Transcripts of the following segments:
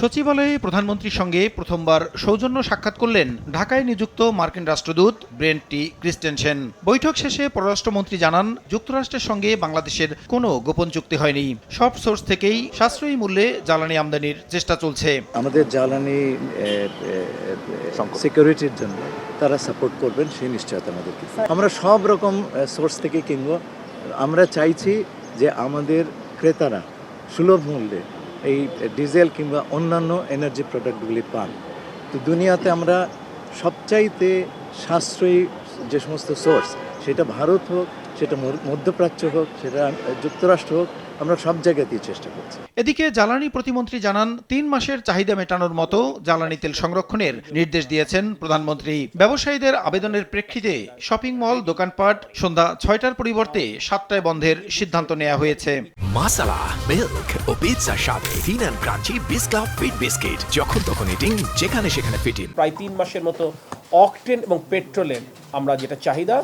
সচিবালয়ে প্রধানমন্ত্রীর সঙ্গে প্রথমবার সৌজন্য সাক্ষাৎ করলেন ঢাকায় নিযুক্ত মার্কিন রাষ্ট্রদূত ব্রেন্ট টি ক্রিস্টেনসেন। বৈঠক শেষে পররাষ্ট্রমন্ত্রী জানান, যুক্তরাষ্ট্রের সঙ্গে বাংলাদেশের কোনো গোপন চুক্তি হয়নি। সব সোর্স থেকেই সাশ্রয়ী মূল্যে জ্বালানি আমদানির চেষ্টা চলছে। আমাদের জ্বালানি সিকিউরিটির জন্য তারা সাপোর্ট করবেন সেই নিশ্চয়তা আমাদেরকে। আমরা সব রকম সোর্স থেকে কিনবো। আমরা চাইছি যে আমাদের ক্রেতারা সুলভ মূল্যে এই ডিজেল কিংবা অন্যান্য এনার্জি প্রোডাক্টগুলি পান। তো দুনিয়াতে আমরা সবচাইতে সাশ্রয়ী যে সমস্ত সোর্স, সেটা ভারত হোক, সেটা মধ্যপ্রাচ্য হোক, সেটা যুক্তরাষ্ট্র হোক, আমরা সব জায়গাতেই চেষ্টা করছি। এদিকে জ্বালানি প্রতিমন্ত্রী জানান, 3 মাসের চাহিদা মেটানোর মতো জ্বালানি তেল সংরক্ষণের নির্দেশ দিয়েছেন প্রধানমন্ত্রী। ব্যবসায়ীদের আবেদনের প্রেক্ষিতে শপিং মল, দোকানপাট সন্ধ্যা 6টার পরিবর্তে 7টায় বন্ধের সিদ্ধান্ত নেওয়া হয়েছে। মাসালা, মিল্ক ও পিৎজার সাথে thin and crunchy biscuit fit biscuit, যখন তখন ইটিং, যেখানে সেখানে ফিটিং। প্রায় 3 মাসের মতো অকটেন এবং পেট্রোলের আমরা যেটা চাহিদা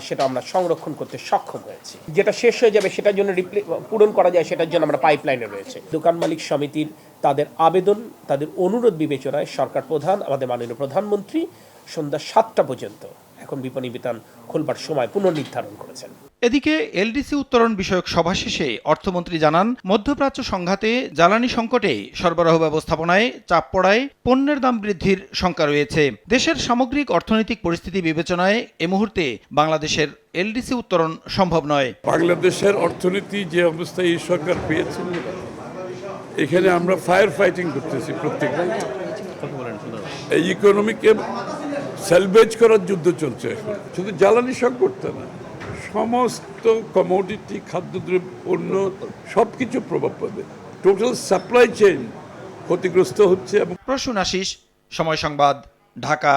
সেটা আমরা সংরক্ষণ করতে সক্ষম হয়েছি। যেটা শেষ হয়ে যাবে সেটার জন্য পূরণ করা যায়, সেটার জন্য আমরা পাইপলাইনে রয়েছে। দোকান মালিক সমিতির তাদের আবেদন, তাদের অনুরোধ বিবেচনায় সরকার প্রধান, আমাদের মাননীয় প্রধানমন্ত্রী সন্ধ্যা 7টা পর্যন্ত এখন বিপণী বিতান খোলবার সময় পুনর্নির্ধারণ করেছেন। এদিকে এলডিসি উত্তরণ বিষয়ক সভা শেষে অর্থমন্ত্রী জানান, মধ্যপ্রাচ্য সংঘাতে জ্বালানি সংকটে সরবরাহ ব্যবস্থাপনায় চাপ পড়ায় পণ্যের দাম বৃদ্ধির শঙ্কা রয়েছে। দেশের সামগ্রিক অর্থনৈতিক পরিস্থিতি বিবেচনায় এ মুহূর্তে বাংলাদেশের এলডিসি উত্তরণ সম্ভব নয়। বাংলাদেশের অর্থনীতি যে অবস্থায় এই সরকার পেয়েছে, এখানে আমরা ফায়ার ফাইটিং করতেছি। প্রত্যেকটা এই ইকোনমিকে সেলভেজ করার যুদ্ধ চলছে এখন। শুধু জ্বালানি সংকট না, সমস্ত কমোডিটি, খাদ্যদ্রব্য, পণ্য সবকিছু প্রভাব পাবে। টোটাল সাপ্লাই চেইন ক্ষতিগ্রস্ত হচ্ছে। প্রসূন আশিস, সময় সংবাদ, ঢাকা।